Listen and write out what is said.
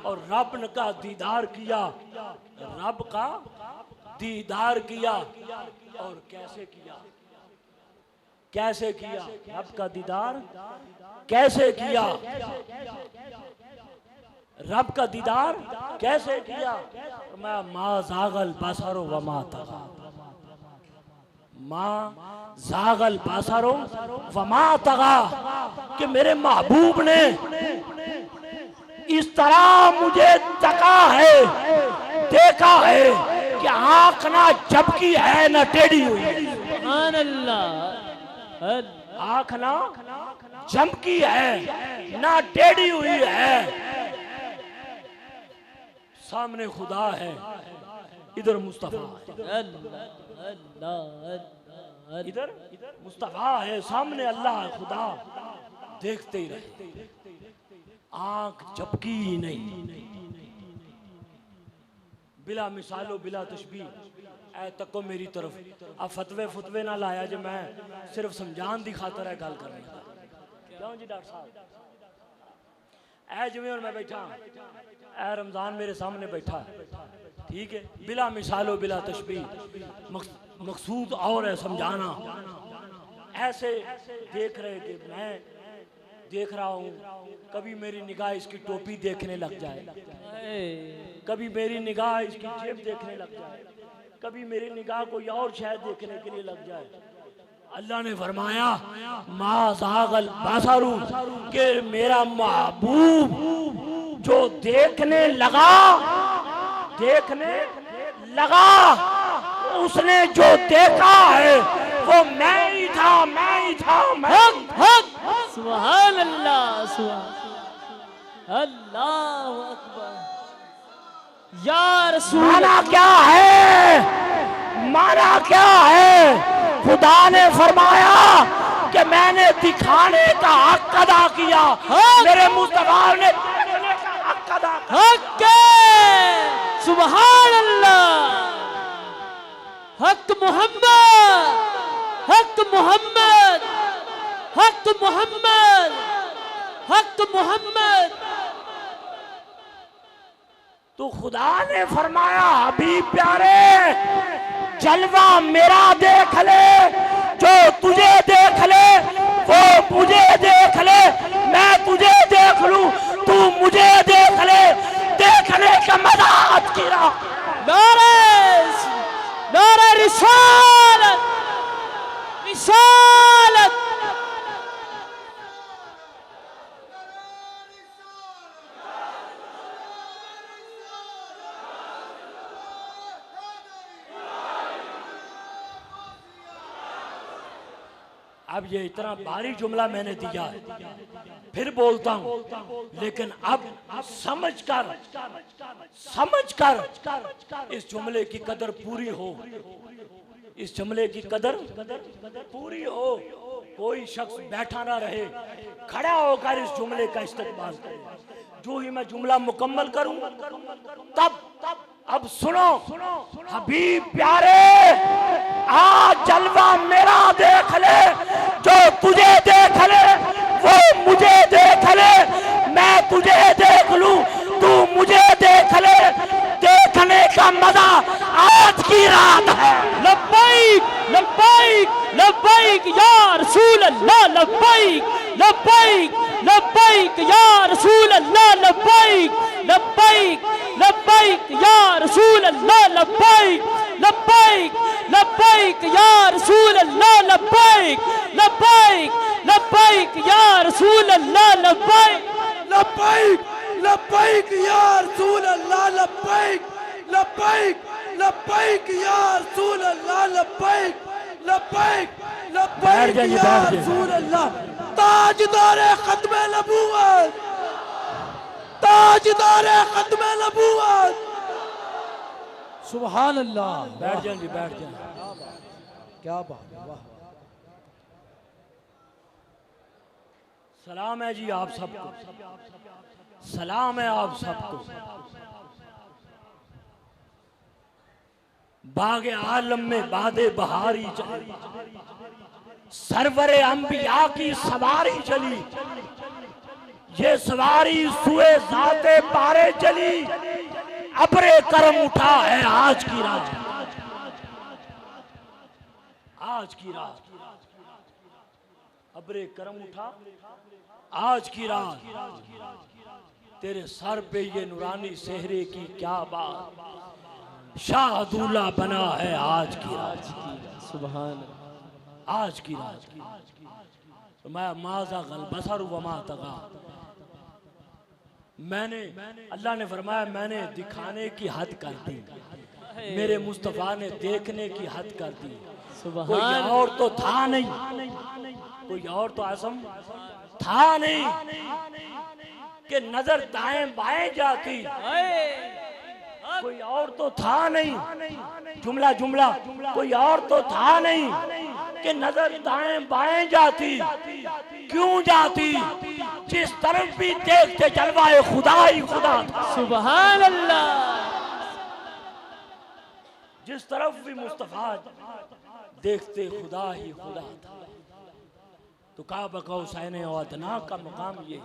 और रब का दीदार किया, रब का दीदार किया। और कैसे किया, कैसे किया, रब का दीदार कैसे किया, रब का दीदार कैसे किया। मैं माँ जागल बसरो वमा तगा, माँ जागल बसरो वमा तगा, कि मेरे महबूब ने इस तरह मुझे तका है, देखा है कि आंख ना झपकी है ना टेढ़ी हुई है। सुभान अल्लाह। आंख ना झपकी है ना टेढ़ी हुई है। सामने खुदा है, इधर मुस्तफा है, इधर मुस्तफा है, सामने अल्लाह है, खुदा देखते ही रहे, आंख झपकी ही नहीं। बिला मिसालो बिला तशबीह ऐ तको मेरी तरफ। अब फतवे ना लाया जो मैं सिर्फ समझान दी खातर है गल करने का। क्यों जी डॉक्टर साहब, ऐ जिवें और मैं बैठा, ऐ रमजान मेरे सामने बैठा, ठीक है, बिला मिसालो बिला तशबीह, मकसूद और है समझाना। ऐसे देख रहे कि मैं देख रहा हूँ, कभी मेरी निगाह इसकी टोपी देखने लग जाए, कभी मेरी निगाह इसकी जेब देखने लग जाए, कभी मेरी निगाह कोई और शायद देखने के लिए लग जाए। अल्लाह ने फरमाया मा ज़ागल बसरू, के मेरा महबूब जो देखने लगा, देखने लगा, उसने जो देखा है वो मैं ही था, मैं ही था, सुभान अल्लाह, सुभान अल्लाहु अकबर। या रसूल, माना क्या है, माना क्या है। खुदा ने फरमाया कि मैंने दिखाने का हक अदा किया, मेरे मुस्तफा ने देखने का हक अदा किया। हक है, सुभान अल्लाह। हक मोहम्मद, हक मोहम्मद, हक मोहम्मद, हक मोहम्मद। तो खुदा ने फरमाया हबीब प्यारे, जलवा मेरा देख ले, जो तुझे देख ले वो मुझे देख ले, मैं तुझे देख लूं तू मुझे देख ले, देखने का मजा आज की रात। नारे रिसालत, रिसालत। अब ये इतना भारी जुमला मैंने दिया है, फिर बोलता हूं, लेकिन अब समझकर इस जुमले की कदर पूरी हो, इस जुमले की कदर पूरी हो। कोई शख्स बैठा ना रहे, खड़ा होकर इस जुमले का इस्तेमाल करे। जो ही मैं जुमला मुकम्मल करूं तब अब सुनो हबीब प्यारे, आज जलवा मेरा देख ले, जो तुझे देख ले वो मुझे देख ले, मैं तुझे देख लूं तू मुझे देख ले, देखने का मजा आज की रात है। लब्बैक लब्बैक लब्बैक या रसूल अल्लाह, लब्बैक लब्बैक लब्बैक या रसूल अल्लाह, लब्बैक लब्बैक लब्बैक या रसूल अल्लाह, लब्बैक लब्बैक लब्बैक या रसूल अल्लाह, लब्बैक लब्बैक लब्बैक या रसूल अल्लाह, लब्बैक लब्बैक लब्बैक या रसूल अल्लाह, लब्बैक लब्बैक लब्बैक या रसूल अल्लाह, लब्बैक लब्बैक लब्बैक या रसूल अल्लाह। ताजदारे खत्मे नबूवत, ताजदारे खत्मे नबूवत। सुभान अल्लाह। बैठ जाए जी, बैठ जाए। क्या बात है, वाह। सलाम है जी आप सबको, सलाम है आप सबको। बागे आलम में बादे बहारी चली, सरवरे अंबिया की सवारी चली, ये सवारी सुए जाते पारे चली, अबरे करम उठा है आज की रात, आज की रात अबरे करम उठा आज की रात। तेरे सर पे ये नूरानी सेहरे की क्या बात, शाह दूल्हा बना है आज की रात, सुभान आज की रात। तो मैं माजा गलबसर वमा तगा, मैंने अल्लाह ने फरमाया मैंने दिखाने की हद कर दी, मेरे मुस्तफा ने देखने की हद कर दी। कोई और तो था नहीं, कोई और तो आसम था नहीं कि नजर दाएं बाएं जाती, कोई और तो था नहीं, जुमला जुमला कोई और तो था नहीं कि नजर दाएं बाएं जाती। क्यों जाती? जिस तरफ भी देखते जलवाए खुदा ही खुदा था, सुभान अल्लाह। जिस तरफ भी मुस्तफा देखते खुदा ही खुदा था। तो काबा कौसैन व अदना का मकाम ये है।